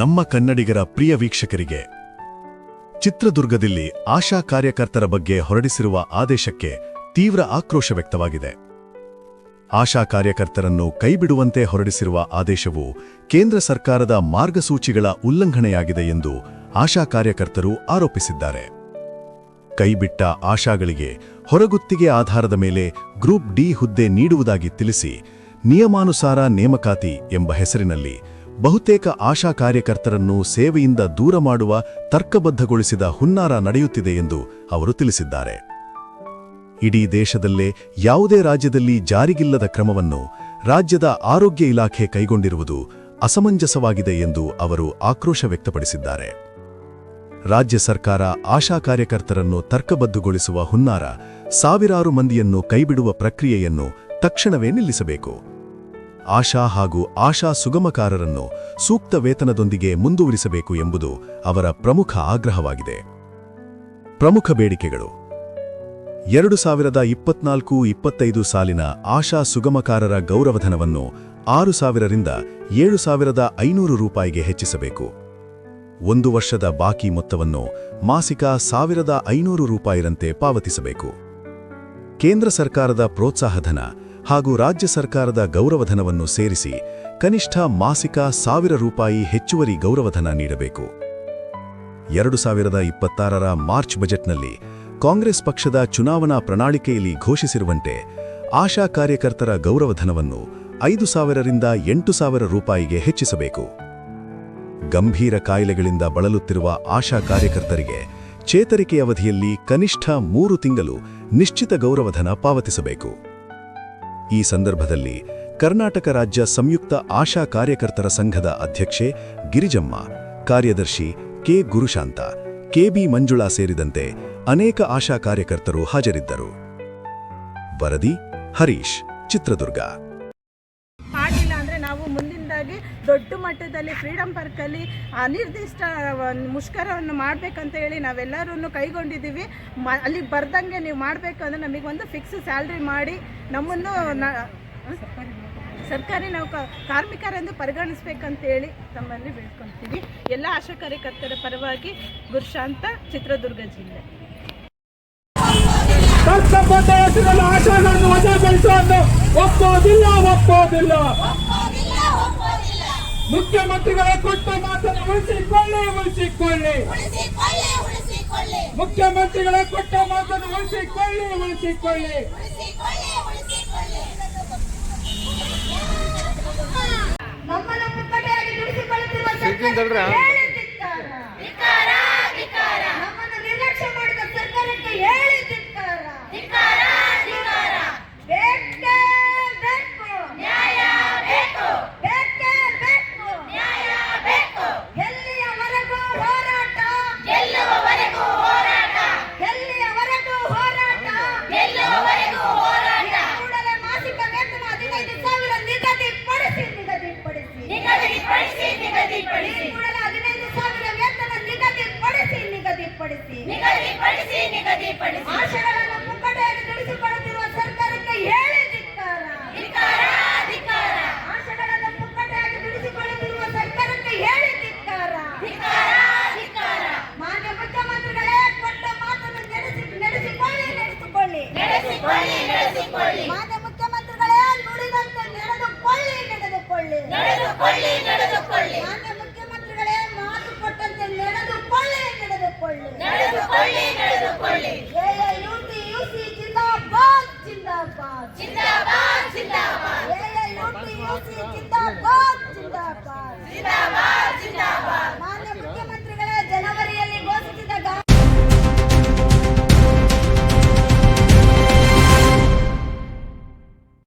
ನಮ್ಮ ಕನ್ನಡಿಗರ ಪ್ರಿಯ ವೀಕ್ಷಕರಿಗೆ, ಚಿತ್ರದುರ್ಗದಲ್ಲಿ ಆಶಾ ಕಾರ್ಯಕರ್ತರ ಬಗ್ಗೆ ಹೊರಡಿಸಿರುವ ಆದೇಶಕ್ಕೆ ತೀವ್ರ ಆಕ್ರೋಶ ವ್ಯಕ್ತವಾಗಿದೆ. ಆಶಾ ಕಾರ್ಯಕರ್ತರನ್ನು ಕೈಬಿಡುವಂತೆ ಹೊರಡಿಸಿರುವ ಆದೇಶವು ಕೇಂದ್ರ ಸರ್ಕಾರದ ಮಾರ್ಗಸೂಚಿಗಳ ಉಲ್ಲಂಘನೆಯಾಗಿದೆ ಎಂದು ಆಶಾ ಕಾರ್ಯಕರ್ತರು ಆರೋಪಿಸಿದ್ದಾರೆ. ಕೈಬಿಟ್ಟ ಆಶಾಗಳಿಗೆ ಹೊರಗುತ್ತಿಗೆ ಆಧಾರದ ಮೇಲೆ ಗ್ರೂಪ್ ಡಿ ಹುದ್ದೆ ನೀಡುವುದಾಗಿ ತಿಳಿಸಿ ನಿಯಮಾನುಸಾರ ನೇಮಕಾತಿ ಎಂಬ ಹೆಸರಿನಲ್ಲಿ ಬಹುತೇಕ ಆಶಾ ಕಾರ್ಯಕರ್ತರನ್ನು ಸೇವೆಯಿಂದ ದೂರ ಮಾಡುವ ತರ್ಕಬದ್ಧಗೊಳಿಸಿದ ಹುನ್ನಾರ ನಡೆಯುತ್ತಿದೆ ಎಂದು ಅವರು ತಿಳಿಸಿದ್ದಾರೆ. ಇಡೀ ದೇಶದಲ್ಲೇ ಯಾವುದೇ ರಾಜ್ಯದಲ್ಲಿ ಜಾರಿಗಿಲ್ಲದ ಕ್ರಮವನ್ನು ರಾಜ್ಯದ ಆರೋಗ್ಯ ಇಲಾಖೆ ಕೈಗೊಂಡಿರುವುದು ಅಸಮಂಜಸವಾಗಿದೆ ಎಂದು ಅವರು ಆಕ್ರೋಶ ವ್ಯಕ್ತಪಡಿಸಿದ್ದಾರೆ. ರಾಜ್ಯ ಸರ್ಕಾರ ಆಶಾ ಕಾರ್ಯಕರ್ತರನ್ನು ತರ್ಕಬದ್ಧಗೊಳಿಸುವ ಹುನ್ನಾರ, ಸಾವಿರಾರು ಮಂದಿಯನ್ನು ಕೈಬಿಡುವ ಪ್ರಕ್ರಿಯೆಯನ್ನು ತಕ್ಷಣವೇ ನಿಲ್ಲಿಸಬೇಕು. ಆಶಾ ಹಾಗೂ ಆಶಾ ಸುಗಮಕಾರರನ್ನು ಸೂಕ್ತ ವೇತನದೊಂದಿಗೆ ಮುಂದುವರಿಸಬೇಕು ಎಂಬುದು ಅವರ ಪ್ರಮುಖ ಆಗ್ರಹವಾಗಿದೆ. ಪ್ರಮುಖ ಬೇಡಿಕೆಗಳು: 2024-25 ಸಾಲಿನ ಆಶಾ ಸುಗಮಕಾರರ ಗೌರವಧನವನ್ನು 6,000 ರಿಂದ 7,500 ರೂಪಾಯಿಗೆ ಹೆಚ್ಚಿಸಬೇಕು. 1 ವರ್ಷದ ಬಾಕಿ ಮೊತ್ತವನ್ನು ಮಾಸಿಕ 1,500 ರೂಪಾಯಿರಂತೆ ಪಾವತಿಸಬೇಕು. ಕೇಂದ್ರ ಸರ್ಕಾರದ ಪ್ರೋತ್ಸಾಹಧನ ಹಾಗೂ ರಾಜ್ಯ ಸರ್ಕಾರದ ಗೌರವಧನವನ್ನು ಸೇರಿಸಿ ಕನಿಷ್ಠ ಮಾಸಿಕ 1,000 ರೂಪಾಯಿ ಹೆಚ್ಚುವರಿ ಗೌರವಧನ ನೀಡಬೇಕು. 2026ರ ಮಾರ್ಚ್ ಬಜೆಟ್ನಲ್ಲಿ ಕಾಂಗ್ರೆಸ್ ಪಕ್ಷದ ಚುನಾವಣಾ ಪ್ರಣಾಳಿಕೆಯಲ್ಲಿ ಘೋಷಿಸಿರುವಂತೆ ಆಶಾ ಕಾರ್ಯಕರ್ತರ ಗೌರವಧನವನ್ನು 5,000 ರಿಂದ 8,000 ರೂಪಾಯಿಗೆ ಹೆಚ್ಚಿಸಬೇಕು. ಗಂಭೀರ ಕಾಯಿಲೆಗಳಿಂದ ಬಳಲುತ್ತಿರುವ ಆಶಾ ಕಾರ್ಯಕರ್ತರಿಗೆ ಚೇತರಿಕೆ ಅವಧಿಯಲ್ಲಿ ಕನಿಷ್ಠ 3 ತಿಂಗಳು ನಿಶ್ಚಿತ ಗೌರವಧನ ಪಾವತಿಸಬೇಕು. ಈ ಸಂದರ್ಭದಲ್ಲಿ ಕರ್ನಾಟಕ ರಾಜ್ಯ ಸಂಯುಕ್ತ ಆಶಾ ಕಾರ್ಯಕರ್ತರ ಸಂಘದ ಅಧ್ಯಕ್ಷೆ ಗಿರಿಜಮ್ಮ, ಕಾರ್ಯದರ್ಶಿ ಕೆ. ಗುರುಶಾಂತ, ಕೆ.ಬಿ. ಮಂಜುಳಾ ಸೇರಿದಂತೆ ಅನೇಕ ಆಶಾ ಕಾರ್ಯಕರ್ತರು ಹಾಜರಿದ್ದರು. ವರದಿ ಹರೀಶ್, ಚಿತ್ರದುರ್ಗ. ಮಾಡಿಲ್ಲ ಅಂದರೆ ನಾವು ಮುಂದಿನದಾಗಿ ದೊಡ್ಡ ಮಟ್ಟದಲ್ಲಿ ಫ್ರೀಡಂ ಪಾರ್ಕಲ್ಲಿ ಅನಿರ್ದಿಷ್ಟ ಮುಷ್ಕರವನ್ನು ಮಾಡಬೇಕಂತ ಹೇಳಿ ನಾವೆಲ್ಲರೂ ಕೈಗೊಂಡಿದ್ದೀವಿ. ಅಲ್ಲಿ ಬರ್ದಂಗೆ ನೀವು ಮಾಡಬೇಕಂದ್ರೆ ನಮಗೊಂದು ಫಿಕ್ಸ್ ಸ್ಯಾಲ್ರಿ ಮಾಡಿ ನಮ್ಮನ್ನು ಸರ್ಕಾರಿ ನಾವು ಕಾರ್ಮಿಕರೆಂದು ಪರಿಗಣಿಸಬೇಕಂತೇಳಿ ತಮ್ಮಲ್ಲಿ ಬೇಡ್ಕೊಳ್ತೀವಿ. ಎಲ್ಲ ಆಶಾ ಕಾರ್ಯಕರ್ತರ ಪರವಾಗಿ ಗುರುಶಾಂತ, ಚಿತ್ರದುರ್ಗ ಜಿಲ್ಲೆ. ಆಶಾಗಳನ್ನು ವಜಾಗೊಳಿಸುವನ್ನು ಒಪ್ಪೋದಿಲ್ಲ. ಮುಖ್ಯಮಂತ್ರಿಗಳ ಕೊಟ್ಟ ಮಾತನ್ನು ಉಳಿಸಿಕೊಳ್ಳಿ. ಮುಖ್ಯಮಂತ್ರಿಗಳ ಕೊಟ್ಟ ಮಾತನ್ನು ಉಳಿಸಿಕೊಳ್ಳಿ. ನಮ್ಮನ್ನು ಪುಕ್ಕಟೆಯಾಗಿ ದುಡಿಸಿಕೊಳ್ಳುತ್ತಿರುವ ನಮ್ಮನ್ನು ನಿರ್ಲಕ್ಷ್ಯ ಮಾಡಿದ ಸರ್ಕಾರಕ್ಕೆ ಹೇಳಿ ಧಿಕ್ಕಾರ. ಬೇಕೇ ಬೇಕು ನ್ಯಾಯ, ಬೇಕು ಬೇಕೇ ಬೇಕು ನ್ಯಾಯ, ಬೇಕು ಎಲ್ಲಿಯವರೆಗೂ ಹೋರಾಟ, ಗೆಲ್ಲುವವರೆಗೂ ಹೋರಾಟ, ಎಲ್ಲಿಯವರೆಗೂ ಹೋರಾಟ, ಗೆಲ್ಲುವವರೆಗೂ ಹೋರಾಟ. ಕೂಡಲೇ ಮಾಸಿಕ ವೇತನ 15,000 ನಿಗದಿಪಡಿಸಿ. ಕೂಡಲೇ 15,000 ವೇತನ ನಿಗದಿಪಡಿಸಿ. ಆಶೆಗಳ